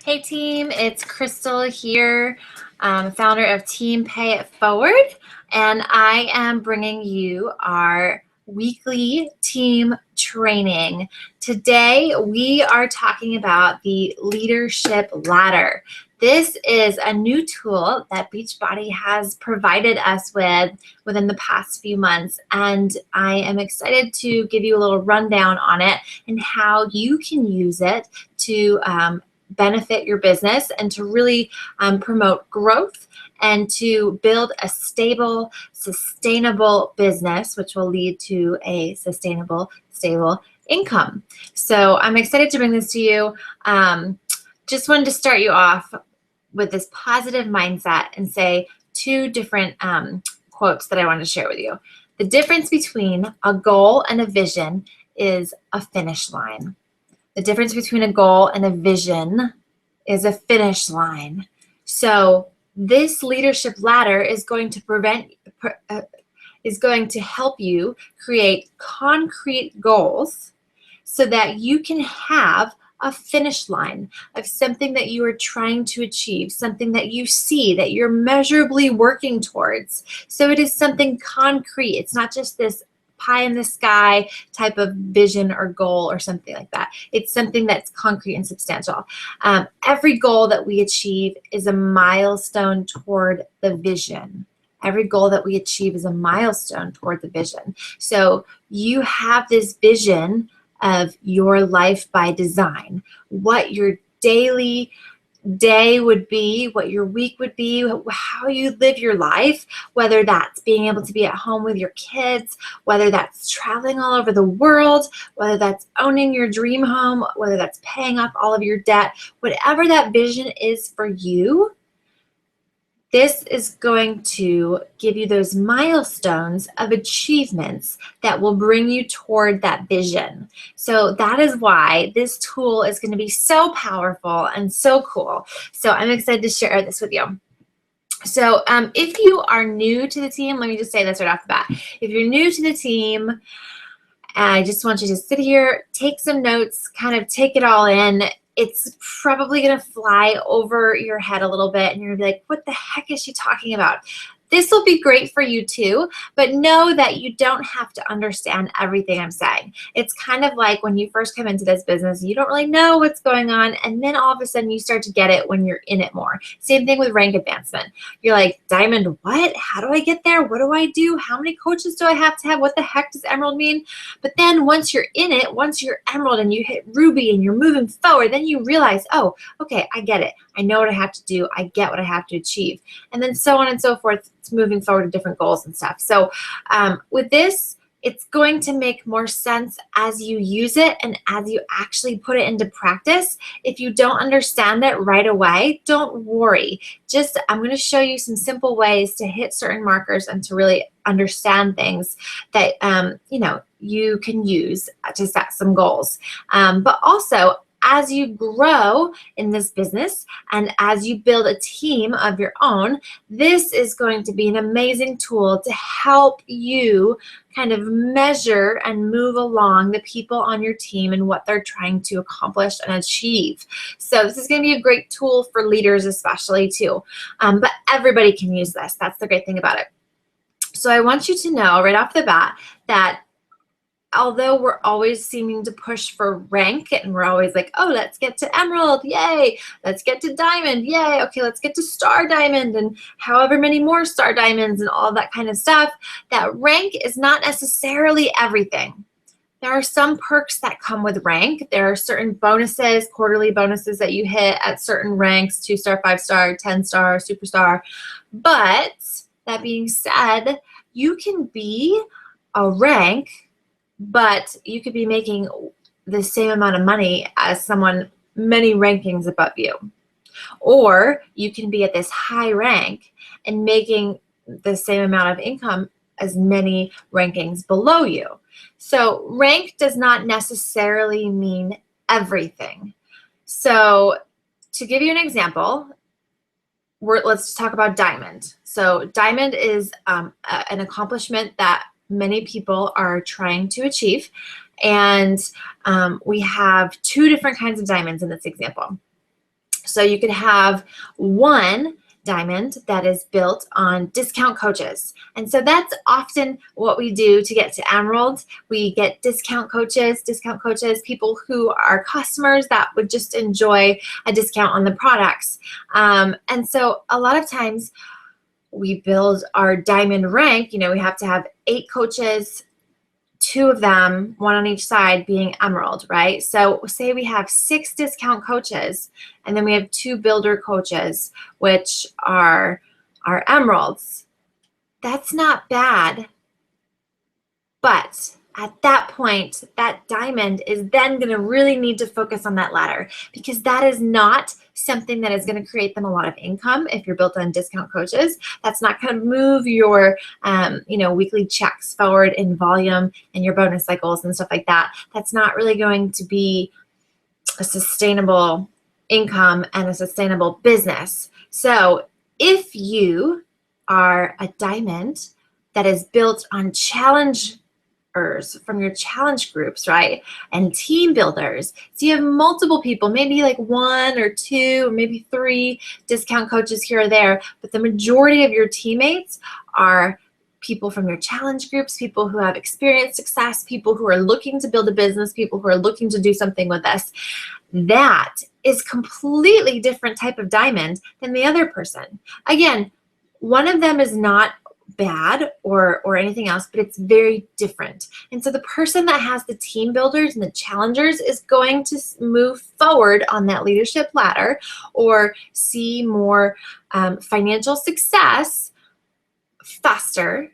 Hey team, it's Crystal here, founder of Team Pay It Forward, and I am bringing you our weekly team training. Today we are talking about the leadership ladder. This is a new tool that Beachbody has provided us with within the past few months, and I am excited to give you a little rundown on it and how you can use it to benefit your business and to really promote growth and to build a stable, sustainable business, which will lead to a sustainable, stable income. So I'm excited to bring this to you. Just wanted to start you off with this positive mindset and say two different quotes that I wanted to share with you. The difference between a goal and a vision is a finish line. The difference between a goal and a vision is a finish line. So this leadership ladder is going to help you create concrete goals so that you can have a finish line of something that you are trying to achieve, something that you see, that you're measurably working towards. So it is something concrete. It's not just this pie in the sky type of vision or goal or something like that. It's something that's concrete and substantial. Every goal that we achieve is a milestone toward the vision. Every goal that we achieve is a milestone toward the vision. So you have this vision of your life by design, what your daily day would be, what your week would be, how you live your life, whether that's being able to be at home with your kids, whether that's traveling all over the world, whether that's owning your dream home, whether that's paying off all of your debt, whatever that vision is for you. This is going to give you those milestones of achievements that will bring you toward that vision. So that is why this tool is going to be so powerful and so cool. So I'm excited to share this with you. So if you are new to the team, let me just say this right off the bat. If you're new to the team, I just want you to sit here, take some notes, kind of take it all in. It's probably going to fly over your head a little bit and you're going to be like, what the heck is she talking about? This will be great for you too, but know that you don't have to understand everything I'm saying. It's kind of like when you first come into this business, you don't really know what's going on, and then all of a sudden you start to get it when you're in it more. Same thing with rank advancement. You're like, Diamond, what? How do I get there? What do I do? How many coaches do I have to have? What the heck does Emerald mean? But then once you're in it, once you're Emerald and you hit Ruby and you're moving forward, then you realize, oh, okay, I get it. I know what I have to do. I get what I have to achieve. And then so on and so forth. It's moving forward to different goals and stuff. So with this, it's going to make more sense as you use it and as you actually put it into practice. If you don't understand it right away, don't worry. Just, I'm going to show you some simple ways to hit certain markers and to really understand things that, you can use to set some goals. But also, as you grow in this business and as you build a team of your own, this is going to be an amazing tool to help you kind of measure and move along the people on your team and what they're trying to accomplish and achieve. So this is going to be a great tool for leaders especially too. But everybody can use this. That's the great thing about it. So I want you to know right off the bat that although we're always seeming to push for rank and we're always like, oh, let's get to Emerald, yay. Let's get to Diamond, yay. Okay, let's get to Star Diamond and however many more Star Diamonds and all that kind of stuff, that rank is not necessarily everything. There are some perks that come with rank. There are certain bonuses, quarterly bonuses that you hit at certain ranks, 2-star, 5-star, 10-star, superstar. But that being said, you can be a rank, but you could be making the same amount of money as someone many rankings above you. Or you can be at this high rank and making the same amount of income as many rankings below you. So rank does not necessarily mean everything. So to give you an example, let's talk about Diamond. So Diamond is an accomplishment that many people are trying to achieve. And we have two different kinds of diamonds in this example. So you could have one diamond that is built on discount coaches. And so that's often what we do to get to emerald. We get discount coaches, people who are customers that would just enjoy a discount on the products. And so a lot of times we build our diamond rank. You know, we have to have 8 coaches, 2 of them, 1 on each side, being emerald, right? So say we have 6 discount coaches, and then we have 2 builder coaches, which are our emeralds. That's not bad. But at that point, that diamond is then going to really need to focus on that ladder, because that is not something that is going to create them a lot of income. If you're built on discount coaches, that's not going to move your weekly checks forward in volume and your bonus cycles and stuff like that. That's not really going to be a sustainable income and a sustainable business. So if you are a diamond that is built on challenge from your challenge groups, right? And team builders. So you have multiple people, maybe like 1 or 2 or maybe 3 discount coaches here or there, but the majority of your teammates are people from your challenge groups, people who have experienced success, people who are looking to build a business, people who are looking to do something with us. That is completely different type of diamond than the other person. Again, one of them is not bad or anything else, but it's very different. And so the person that has the team builders and the challengers is going to move forward on that leadership ladder or see more financial success faster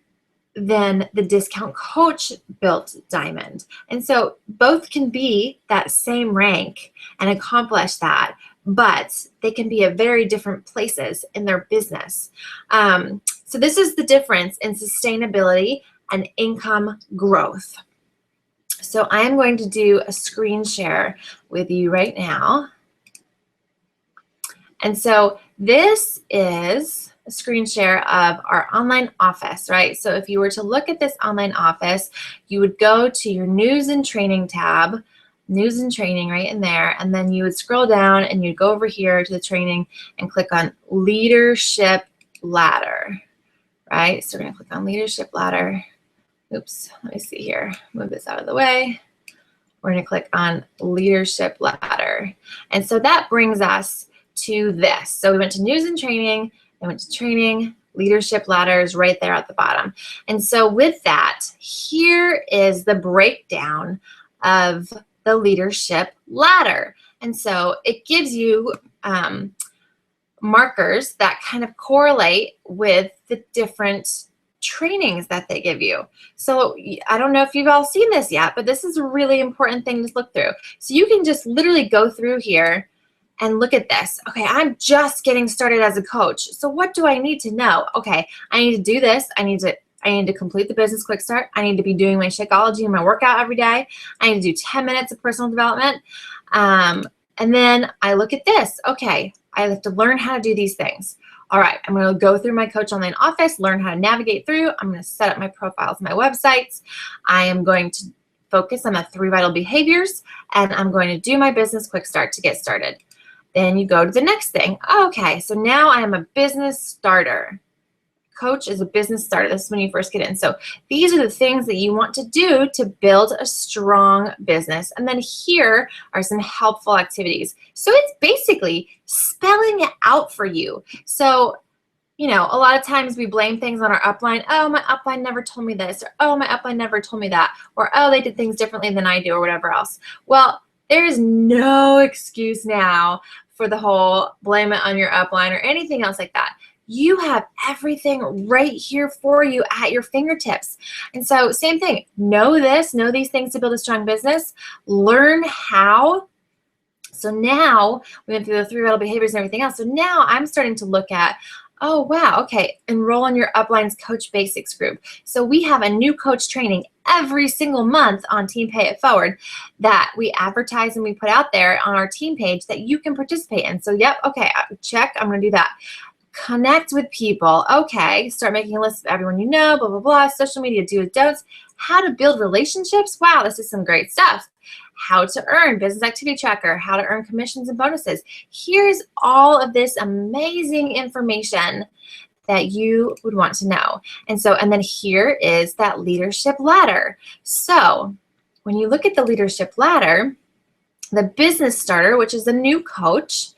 than the discount coach built diamond. And so both can be that same rank and accomplish that, but they can be at very different places in their business. So this is the difference in sustainability and income growth. So I am going to do a screen share with you right now. And so this is a screen share of our online office, right? So if you were to look at this online office, you would go to your news and training tab, news and training right in there, and then you would scroll down and you'd go over here to the training and click on leadership ladder, right? So we're gonna click on leadership ladder. Oops, let me see here, move this out of the way. We're gonna click on leadership ladder. And so that brings us to this. So we went to news and training, I went to training, leadership ladders right there at the bottom. And so with that, here is the breakdown of the leadership ladder. And so it gives you markers that kind of correlate with the different trainings that they give you. So I don't know if you've all seen this yet, but this is a really important thing to look through. So you can just literally go through here and look at this. Okay, I'm just getting started as a coach. So what do I need to know? Okay, I need to do this. I need to complete the business quick start. I need to be doing my Shakeology and my workout every day. I need to do 10 minutes of personal development. And then I look at this. Okay, I have to learn how to do these things. All right, I'm going to go through my Coach Online Office, learn how to navigate through. I'm going to set up my profiles, my websites. I am going to focus on the 3 vital behaviors, and I'm going to do my business quick start to get started. Then you go to the next thing. Okay, so now I am a business starter. Coach is a business starter. This is when you first get in. So these are the things that you want to do to build a strong business. And then here are some helpful activities. So it's basically spelling it out for you. So, you know, a lot of times we blame things on our upline. Oh, my upline never told me this, or oh, my upline never told me that, or oh, they did things differently than I do, or whatever else. Well, there is no excuse now for the whole blame it on your upline or anything else like that. You have everything right here for you at your fingertips. And so same thing, know these things to build a strong business, learn how. So now we went through the 3 vital behaviors and everything else. So now I'm starting to look at, oh, wow, okay, enroll in your upline's Coach Basics group. So we have a new coach training every single month on Team Pay It Forward that we advertise and we put out there on our team page that you can participate in. So yep, okay, check, I'm gonna do that. Connect with people. Okay, start making a list of everyone you know, blah, blah, blah, social media do's, don'ts, how to build relationships. Wow, this is some great stuff. how to earn business activity tracker, how to earn commissions and bonuses. Here's all of this amazing information that you would want to know. And then here is that leadership ladder. So when you look at the leadership ladder, the business starter, which is a new coach,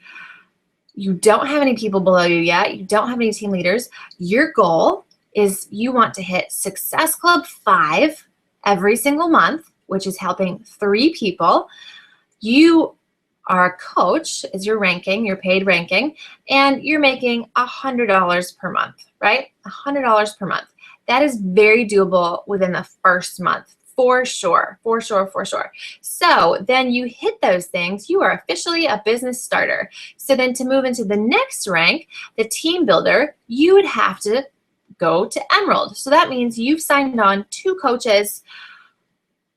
you don't have any people below you yet, you don't have any team leaders. Your goal is you want to hit Success Club 5 every single month, which is helping 3 people. You are a coach, is your ranking, your paid ranking, and you're making $100 per month, right? $100 per month. That is very doable within the first month. For sure, for sure, for sure. So then you hit those things, you are officially a business starter. So then to move into the next rank, the team builder, you would have to go to Emerald. So that means you've signed on 2 coaches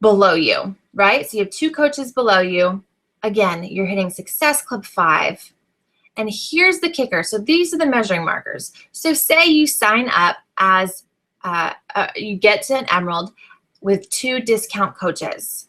below you, right? So you have 2 coaches below you. Again, you're hitting Success Club 5. And here's the kicker. So these are the measuring markers. So say you sign up as, you get to an Emerald with 2 discount coaches.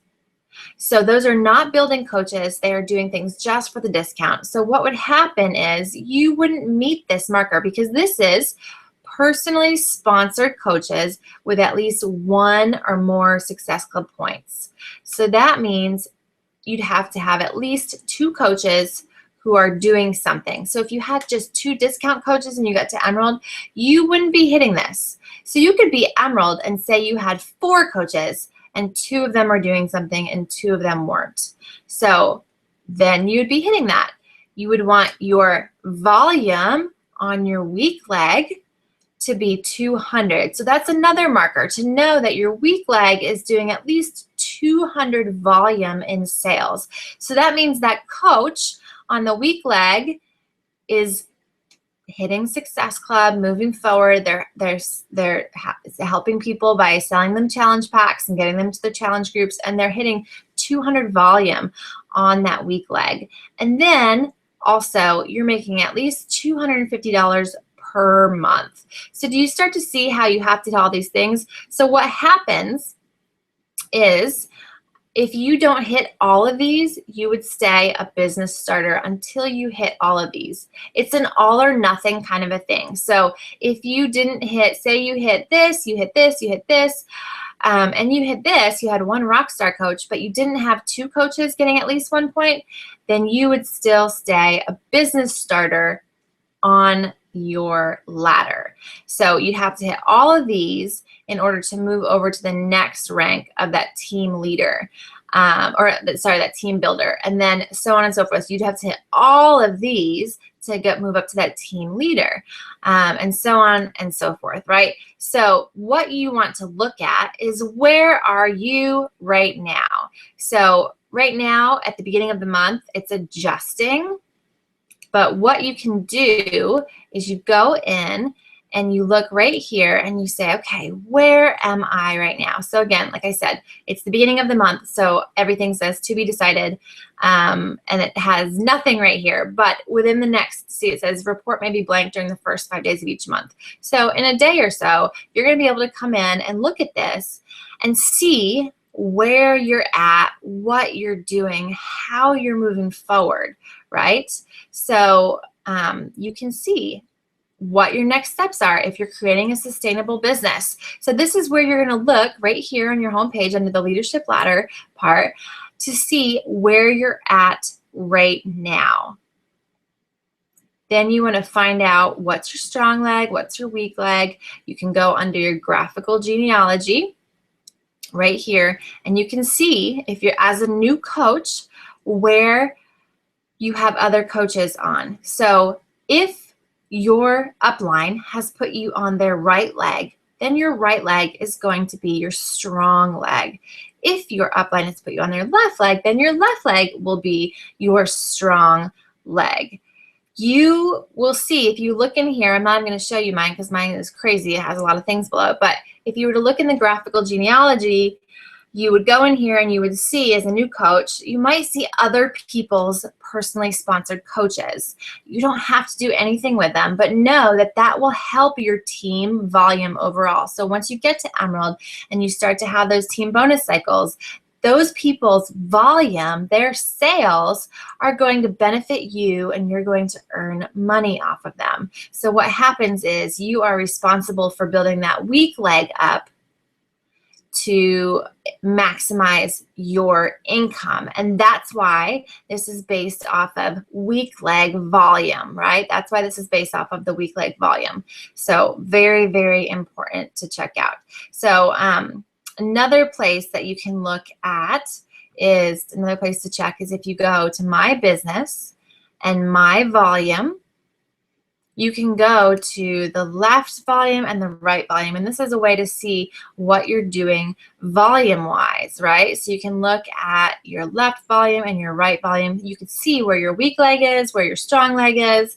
So those are not building coaches. They are doing things just for the discount. So what would happen is you wouldn't meet this marker because this is personally sponsored coaches with at least 1 or more Success Club points. So that means you'd have to have at least 2 coaches who are doing something. So if you had just 2 discount coaches and you got to Emerald, you wouldn't be hitting this. So you could be Emerald and say you had 4 coaches and 2 of them are doing something and 2 of them weren't. So then you'd be hitting that. You would want your volume on your weak leg to be 200. So that's another marker to know that your weak leg is doing at least 200 volume in sales. So that means that coach on the weak leg is hitting Success Club, moving forward. They're helping people by selling them challenge packs and getting them to the challenge groups, and they're hitting 200 volume on that weak leg. And then also you're making at least $250 per month. So do you start to see how you have to do all these things? So what happens is if you don't hit all of these, you would stay a business starter until you hit all of these. It's an all or nothing kind of a thing. So if you didn't hit, say you hit this, you hit this, you hit this, and you hit this, you had 1 Rockstar coach, but you didn't have 2 coaches getting at least 1 point, then you would still stay a business starter on your ladder. So you'd have to hit all of these in order to move over to the next rank of that team leader, that team builder, and then so on and so forth. So you'd have to hit all of these to move up to that team leader, and so on and so forth, right? So what you want to look at is where are you right now? So right now at the beginning of the month, it's adjusting. But what you can do is you go in and you look right here and you say, okay, where am I right now? So again, like I said, it's the beginning of the month, so everything says to be decided, and it has nothing right here. But within the next, see it says report may be blank during the first 5 days of each month. So in a day or so, you're gonna be able to come in and look at this and see where you're at, what you're doing, how you're moving forward, right? So you can see what your next steps are if you're creating a sustainable business. So this is where you're going to look right here on your home page under the leadership ladder part to see where you're at right now. Then you want to find out what's your strong leg, what's your weak leg. You can go under your graphical genealogy right here, and you can see if you're as a new coach where you have other coaches on. So if your upline has put you on their right leg, then your right leg is going to be your strong leg. If your upline has put you on their left leg, then your left leg will be your strong leg. You will see if you look in here, I'm not going to show you mine because mine is crazy. It has a lot of things below. But if you were to look in the graphical genealogy, you would go in here and you would see as a new coach, you might see other people's personally sponsored coaches. You don't have to do anything with them, but know that that will help your team volume overall. So once you get to Emerald and you start to have those team bonus cycles, those people's volume, their sales, are going to benefit you, and you're going to earn money off of them. So what happens is you are responsible for building that weak leg up to maximize your income. And that's why this is based off of weak leg volume, right? That's why this is based off of the weak leg volume. So very, very important to check out. So another place that you can look at is, another place to check is if you go to My Business and My Volume, you can go to the left volume and the right volume. And this is a way to see what you're doing volume-wise, right? So you can look at your left volume and your right volume. You can see where your weak leg is, where your strong leg is,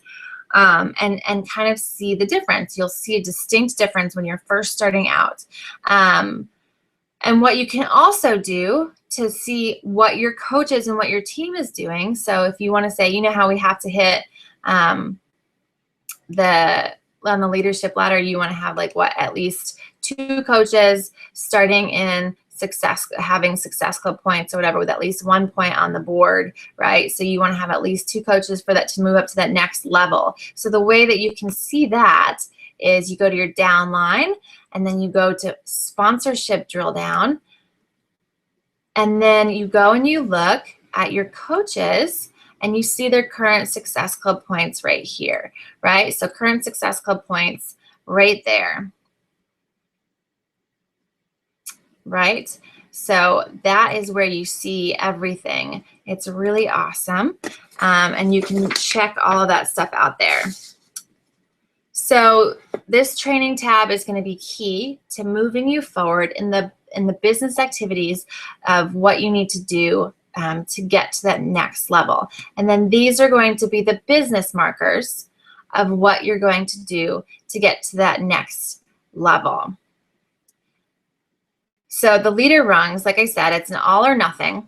and kind of see the difference. You'll see a distinct difference when you're first starting out. And what you can also do to see what your coaches and what your team is doing. So if you want to say, you know how we have to hit on the leadership ladder, you want to have like what, at least 2 coaches starting in having Success Club points or whatever, with at least 1 point on the board, right? So you want to have at least 2 coaches for that to move up to that next level. So the way that you can see that is you go to your downline, and then you go to sponsorship drill down, and then you go and you look at your coaches, and you see their current Success Club points right here, right? So current Success Club points right there, right? So that is where you see everything. It's really awesome, and you can check all of that stuff out there. So this training tab is going to be key to moving you forward in the business activities of what you need to do to get to that next level. And then these are going to be the business markers of what you're going to do to get to that next level. So the leader rungs, like I said, it's an all or nothing.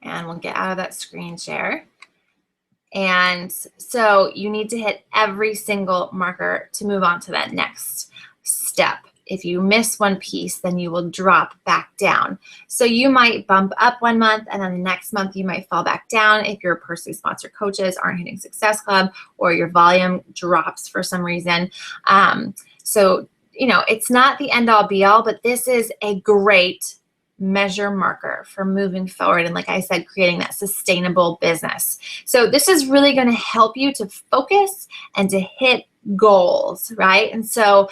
And we'll get out of that screen share. And so you need to hit every single marker to move on to that next step. If you miss one piece, then you will drop back down. So you might bump up 1 month, and then the next month you might fall back down if your personally sponsored coaches aren't hitting Success Club, or your volume drops for some reason. So, you know, it's not the end all be all, but this is a great measure marker for moving forward, and like I said, creating that sustainable business. So this is really going to help you to focus and to hit goals, right? And so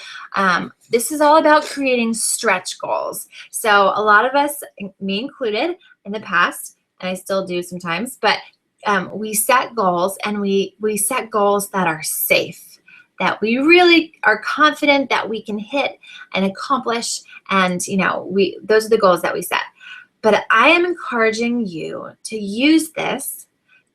this is all about creating stretch goals. So a lot of us, me included in the past, and I still do sometimes, but we set goals, and we set goals that are safe, that we really are confident that we can hit and accomplish. And, you know, those are the goals that we set. But I am encouraging you to use this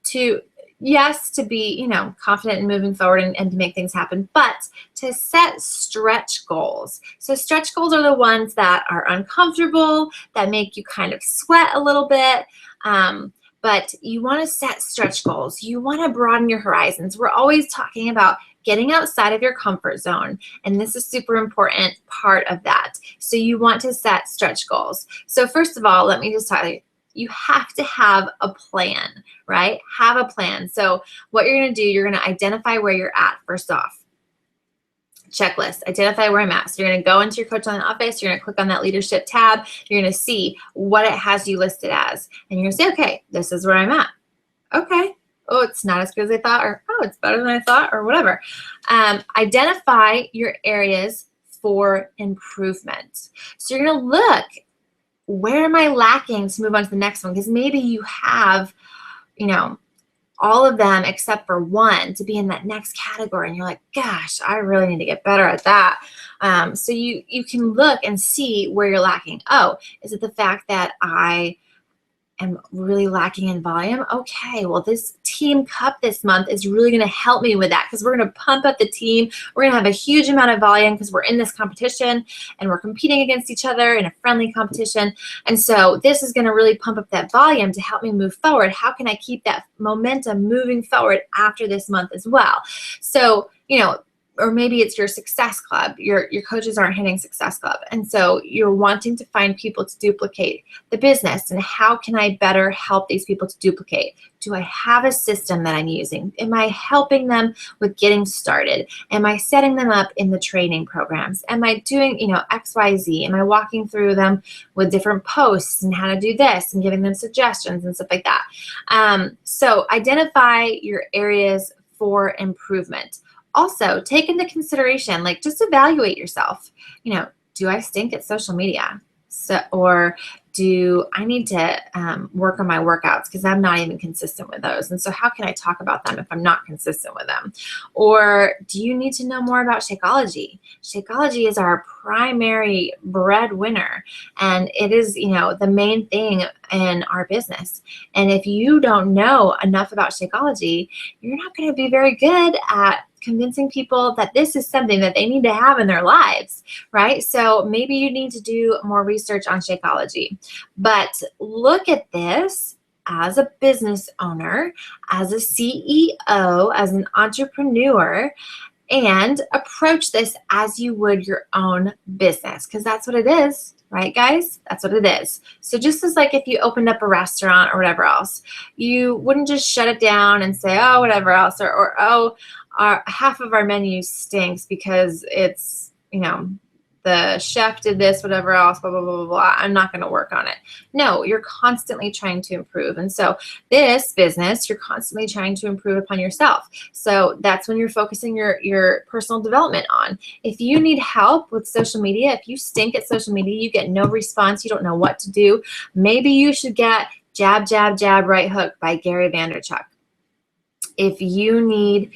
to, yes, to be, you know, confident in moving forward and to make things happen, but to set stretch goals. So stretch goals are the ones that are uncomfortable, that make you kind of sweat a little bit. But you want to set stretch goals. You want to broaden your horizons. We're always talking about getting outside of your comfort zone, and this is a super important part of that. So you want to set stretch goals. So first of all, let me just tell you, you have to have a plan, right? Have a plan. So what you're going to do, you're going to identify where you're at first off. Checklist, identify where I'm at. So you're going to go into your Coach Online Office, you're going to click on that leadership tab, you're going to see what it has you listed as, and you're going to say, okay, this is where I'm at. Okay, oh, it's not as good as I thought, or oh, it's better than I thought, or whatever. Identify your areas for improvement. So you're going to look, where am I lacking to move on to the next one? Because maybe you have, you know, all of them except for one to be in that next category, and you're like, gosh, I really need to get better at that. So you can look and see where you're lacking. Oh, is it the fact that I am really lacking in volume? Okay, well, this team cup this month is really going to help me with that, because we're going to pump up the team. We're going to have a huge amount of volume because we're in this competition and we're competing against each other in a friendly competition. And so this is going to really pump up that volume to help me move forward. How can I keep that momentum moving forward after this month as well? So, you know, or maybe it's your success club. Your coaches aren't hitting success club. And so you're wanting to find people to duplicate the business. And how can I better help these people to duplicate? Do I have a system that I'm using? Am I helping them with getting started? Am I setting them up in the training programs? Am I doing, X, Y, Z? Am I walking through them with different posts and how to do this and giving them suggestions and stuff like that? So identify your areas for improvement. Also, take into consideration, like, just evaluate yourself. Do I stink at social media? Or do I need to work on my workouts because I'm not even consistent with those? And so how can I talk about them if I'm not consistent with them? Or do you need to know more about Shakeology? Shakeology is our primary breadwinner, and it is, the main thing in our business. And if you don't know enough about Shakeology, you're not going to be very good at convincing people that this is something that they need to have in their lives, right? So maybe you need to do more research on Shakeology. But look at this as a business owner, as a CEO, as an entrepreneur, and approach this as you would your own business, because that's what it is. Right, guys? That's what it is. So just as like if you opened up a restaurant or whatever else, you wouldn't just shut it down and say, oh, whatever else, or oh, half of our menu stinks because it's, the chef did this, whatever else, blah, blah, blah, blah, blah. I'm not going to work on it. No, you're constantly trying to improve. And so this business, you're constantly trying to improve upon yourself. So that's when you're focusing your personal development on. If you need help with social media, if you stink at social media, you get no response, you don't know what to do, maybe you should get Jab, Jab, Jab, Right Hook by Gary Vaynerchuk. If you need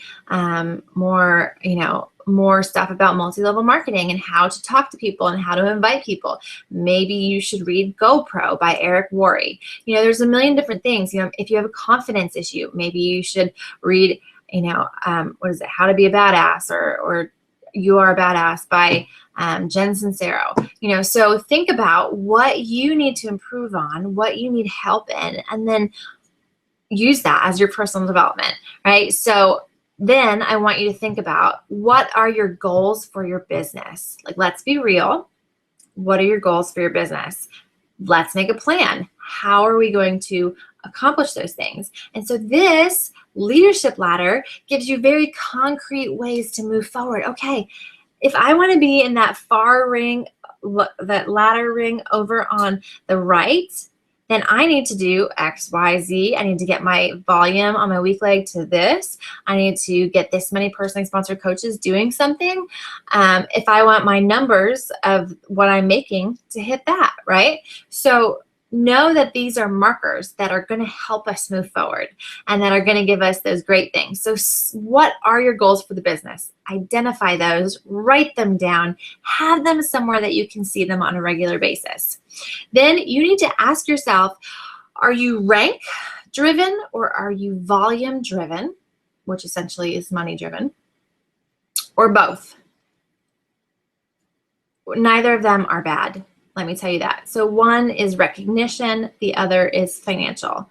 more stuff about multi-level marketing and how to talk to people and how to invite people, maybe you should read GoPro by Eric Worre. There's a million different things. If you have a confidence issue, maybe you should read, what is it? How to Be a Badass or You Are a Badass by Jen Sincero. So think about what you need to improve on, what you need help in, and then use that as your personal development, right? So then I want you to think about, what are your goals for your business? Like, let's be real. What are your goals for your business? Let's make a plan. How are we going to accomplish those things? And so this leadership ladder gives you very concrete ways to move forward. Okay, if I want to be in that far ring, that ladder ring over on the right, then I need to do X, Y, Z. I need to get my volume on my weak leg to this. I need to get this many personally sponsored coaches doing something. If I want my numbers of what I'm making to hit that, right? So know that these are markers that are going to help us move forward and that are going to give us those great things. So what are your goals for the business? Identify those, write them down, have them somewhere that you can see them on a regular basis. Then you need to ask yourself, are you rank driven or are you volume driven, which essentially is money driven, or both? Neither of them are bad. Let me tell you that. So one is recognition, the other is financial.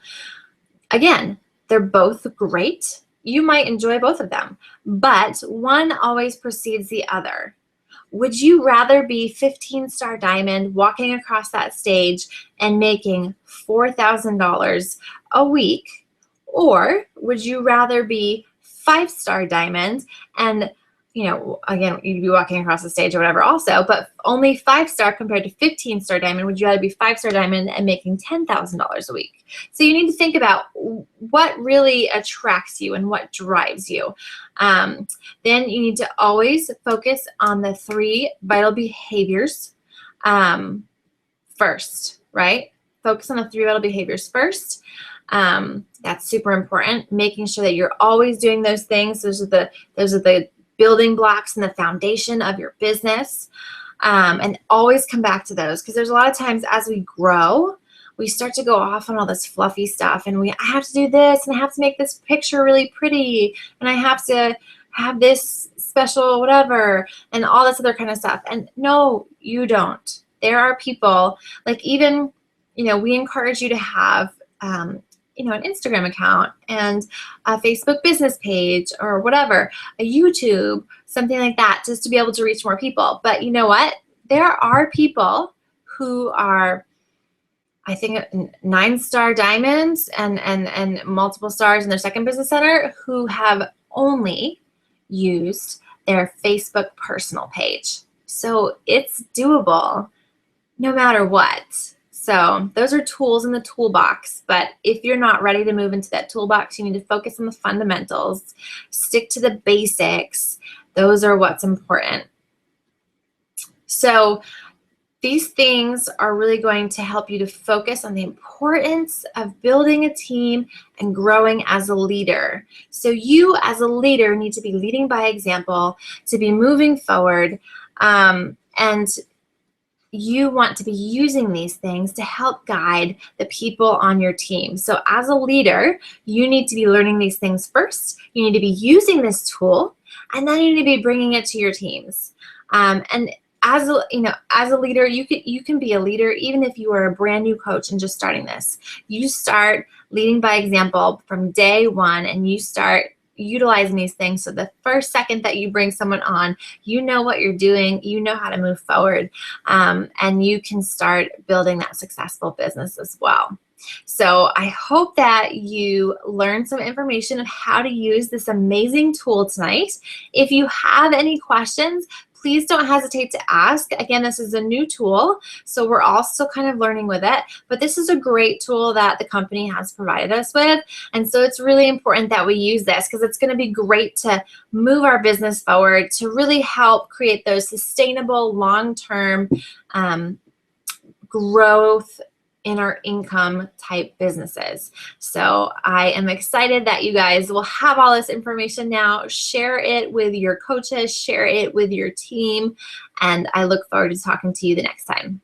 Again, they're both great. You might enjoy both of them, but one always precedes the other. Would you rather be 15-star diamond walking across that stage and making $4,000 a week? Or would you rather be 5-star diamond and, again, you'd be walking across the stage or whatever also, but only 5-star compared to 15-star diamond? Would you rather be 5-star diamond and making $10,000 a week? So you need to think about what really attracts you and what drives you. Then you need to always focus on the 3 vital behaviors first, right? Focus on the 3 vital behaviors first. That's super important. Making sure that you're always doing those things. Those are the building blocks and the foundation of your business. And always come back to those, because there's a lot of times as we grow, we start to go off on all this fluffy stuff, and I have to do this, and I have to make this picture really pretty, and I have to have this special whatever, and all this other kind of stuff. And no, you don't. There are people, like, even, we encourage you to have an Instagram account and a Facebook business page or whatever, a YouTube, something like that, just to be able to reach more people. But you know what? There are people who are, I think, 9-star diamonds and multiple stars in their second business center who have only used their Facebook personal page. So it's doable no matter what. So those are tools in the toolbox, but if you're not ready to move into that toolbox, you need to focus on the fundamentals, stick to the basics. Those are what's important. So these things are really going to help you to focus on the importance of building a team and growing as a leader. So you as a leader need to be leading by example, to be moving forward, and you want to be using these things to help guide the people on your team. So as a leader, you need to be learning these things first. You need to be using this tool, and then you need to be bringing it to your teams. And as a leader, you can be a leader even if you are a brand new coach and just starting this. You start leading by example from day one, and you start utilizing these things. So the first second that you bring someone on, you know what you're doing, you know how to move forward, and you can start building that successful business as well. So I hope that you learned some information on how to use this amazing tool tonight. If you have any questions, please don't hesitate to ask. Again, this is a new tool, so we're all still kind of learning with it, but this is a great tool that the company has provided us with, and so it's really important that we use this because it's going to be great to move our business forward, to really help create those sustainable, long-term growth in our income type businesses. So I am excited that you guys will have all this information now. Share it with your coaches, share it with your team, and I look forward to talking to you the next time.